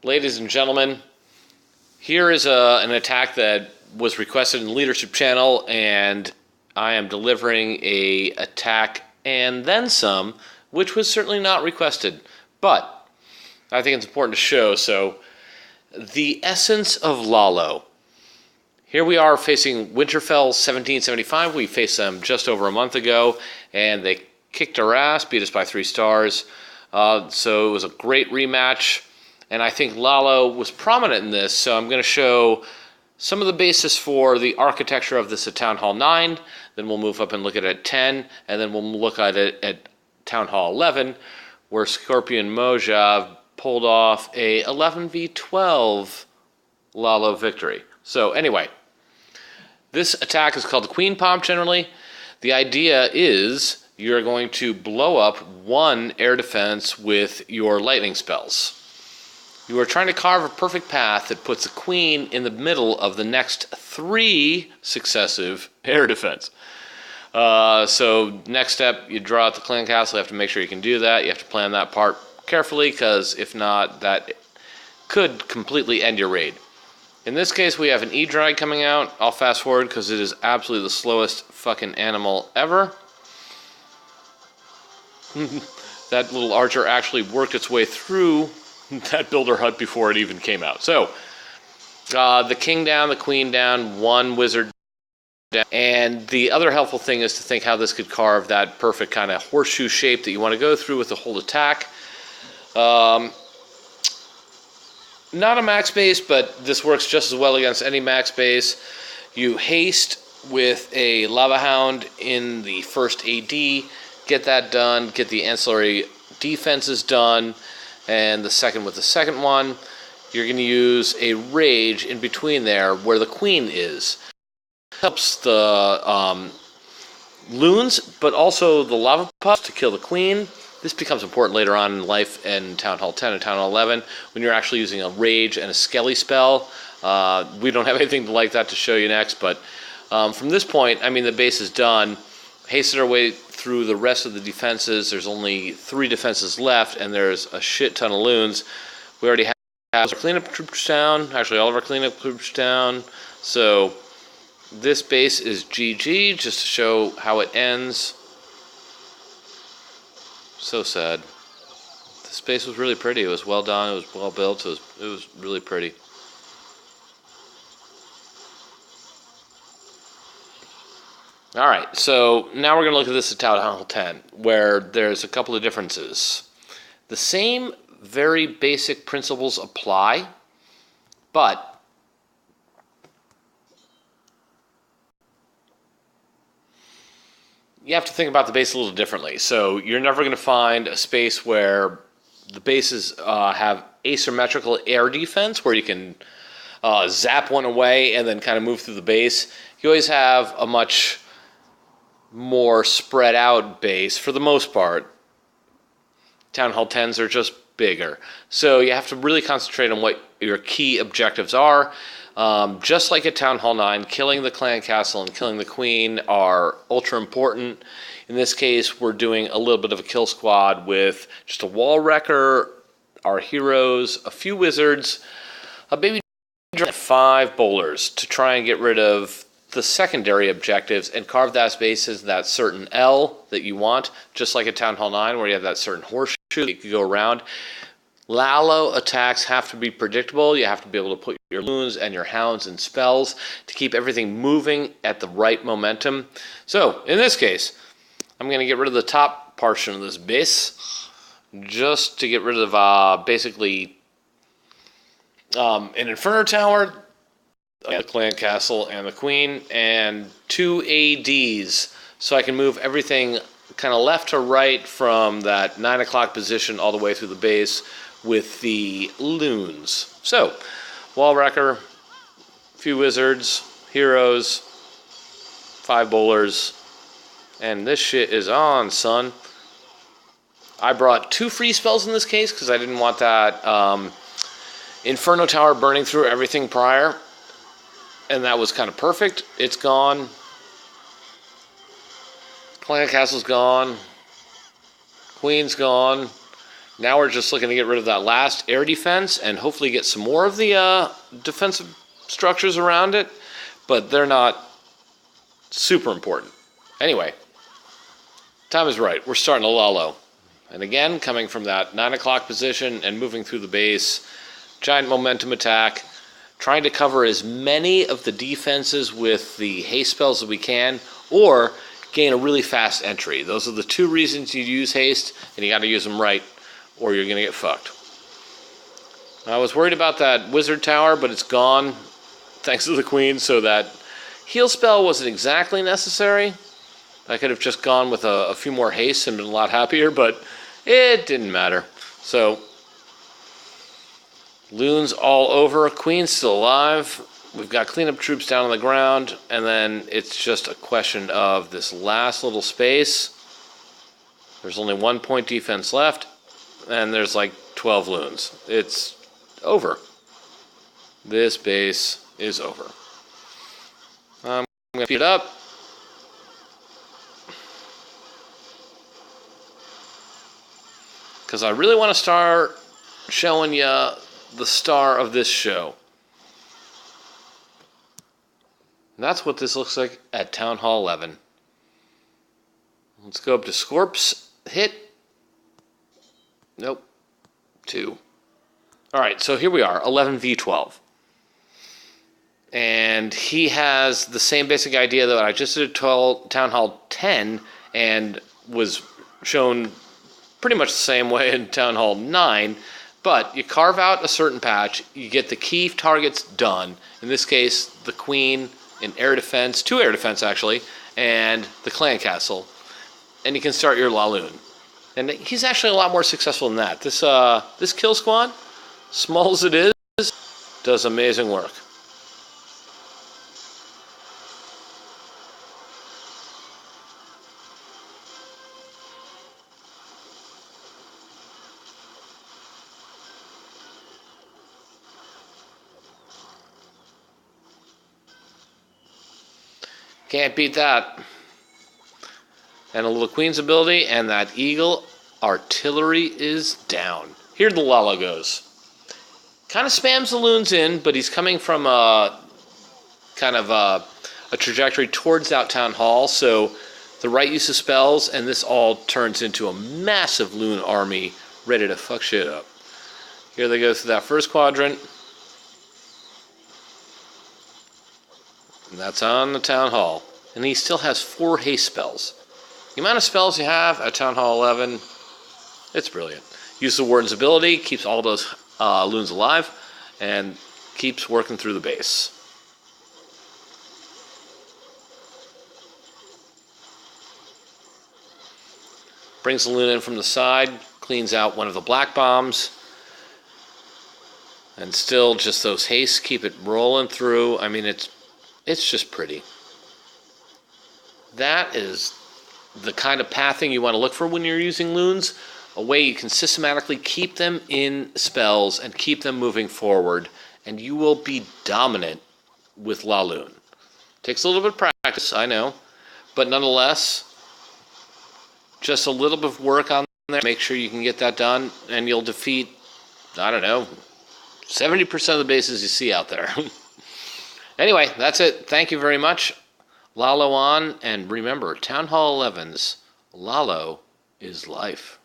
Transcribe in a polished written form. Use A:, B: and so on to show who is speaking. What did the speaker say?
A: Ladies and gentlemen, here is an attack that was requested in the leadership channel, and I am delivering a attack and then some, which was certainly not requested, but I think it's important to show. So, the essence of Lalo. Here we are facing Winterfell 1775. We faced them just over a month ago, and they kicked our ass, beat us by 3 stars. So it was a great rematch, and I think Lalo was prominent in this, so I'm going to show some of the basis for the architecture of this at Town Hall 9, then we'll move up and look at it at 10, and then we'll look at it at Town Hall 11, where Scorpion Moja pulled off a 11v12 Lalo victory. So anyway, this attack is called the Queen Pomp generally. The idea is you're going to blow up one air defense with your lightning spells. You are trying to carve a perfect path that puts the queen in the middle of the next 3 successive air defense. So next step, you draw out the clan castle. You have to make sure you can do that. You have to plan that part carefully, because if not, that could completely end your raid. In this case, we have an E-Drag coming out. I'll fast forward because it is absolutely the slowest fucking animal ever. That little archer actually worked its way through that builder hut before it even came out. So, the king down, the queen down, 1 wizard down. And the other helpful thing is to think how this could carve that perfect kind of horseshoe shape that you want to go through with the whole attack. Not a max base, but this works just as well against any max base. You haste with a Lava Hound in the first AD, get that done, get the ancillary defenses done, and the second with the second one. You're going to use a Rage in between there where the queen is. Helps the loons, but also the lava pups to kill the queen. This becomes important later on in life in Town Hall 10 and Town Hall 11 when you're actually using a Rage and a Skelly spell. We don't have anything like that to show you next, but from this point, I mean, the base is done. Hasted our way through the rest of the defenses. There's only 3 defenses left, and there's a shit ton of loons. We already have our cleanup troops down, actually all of our cleanup troops down. So this base is GG, just to show how it ends. So sad. This base was really pretty. It was well done. It was well built. It was really pretty. All right, so now we're going to look at this at Town Hall 10, where there's a couple of differences. The same very basic principles apply, but you have to think about the base a little differently. So you're never going to find a space where the bases have asymmetrical air defense, where you can zap one away and then kind of move through the base. You always have a much more spread out base for the most part. Town Hall 10s are just bigger. So you have to really concentrate on what your key objectives are. Just like at Town Hall 9, killing the clan castle and killing the queen are ultra important. In this case, we're doing a little bit of a kill squad with just a wall wrecker, our heroes, a few wizards, a baby 5 bowlers to try and get rid of the secondary objectives and carve that space as that certain L that you want, just like at Town Hall 9 where you have that certain horseshoe that you can go around. Lalo attacks have to be predictable. You have to be able to put your loons and your hounds in spells to keep everything moving at the right momentum. So, in this case, I'm going to get rid of the top portion of this base just to get rid of basically an Inferno Tower, the clan castle and the queen, and 2 ADs, so I can move everything kind of left to right from that 9 o'clock position all the way through the base with the loons. So, wall wrecker, few wizards, heroes, 5 bowlers, and this shit is on, son. I brought 2 free spells in this case because I didn't want that Inferno Tower burning through everything prior. And that was kind of perfect. It's gone. Clan Castle's gone. Queen's gone. Now we're just looking to get rid of that last air defense and hopefully get some more of the defensive structures around it, but they're not super important. Anyway, time is right. We're starting a Lalo. And again, coming from that 9 o'clock position and moving through the base, giant momentum attack, trying to cover as many of the defenses with the haste spells as we can, or gain a really fast entry. Those are the two reasons you use haste, and you got to use them right, or you're going to get fucked. I was worried about that wizard tower, but it's gone, thanks to the queen, so that heal spell wasn't exactly necessary. I could have just gone with a few more haste and been a lot happier, but it didn't matter. So, loons all over. Queen's still alive. We've got cleanup troops down on the ground, and then it's just a question of this last little space. There's only 1 point defense left, and there's like 12 loons. It's over. This base is over. I'm going to speed it up. Because I really want to start showing you the star of this show. And that's what this looks like at Town Hall 11. Let's go up to Scorp's hit. Nope. 2. Alright, so here we are, 11v12. And he has the same basic idea that I just did at Town Hall 10 and was shown pretty much the same way in Town Hall 9, but you carve out a certain patch, you get the key targets done, in this case, the queen in air defense, 2 air defense actually, and the clan castle, and you can start your laloon. And he's actually a lot more successful than that. This kill squad, small as it is, does amazing work. Can't beat that. And a little queen's ability, and that eagle artillery is down. Here the Lalo goes. Kind of spams the loons in, but he's coming from a trajectory towards that town hall, so the right use of spells, and this all turns into a massive loon army ready to fuck shit up. Here they go through that first quadrant. And that's on the Town Hall. And he still has 4 haste spells. The amount of spells you have at Town Hall 11, it's brilliant. Use the Warden's ability, keeps all those loons alive, and keeps working through the base. Brings the loon in from the side, cleans out one of the black bombs, and still just those hastes keep it rolling through. I mean, it's just pretty. That is the kind of pathing you want to look for when you're using loons. A way you can systematically keep them in spells and keep them moving forward, and you will be dominant with laloon. Takes a little bit of practice, I know, but nonetheless, just a little bit of work on there. Make sure you can get that done, and you'll defeat, I don't know, 70% of the bases you see out there. Anyway, that's it. Thank you very much. Lalo on, and remember, Town Hall 11's Lalo is life.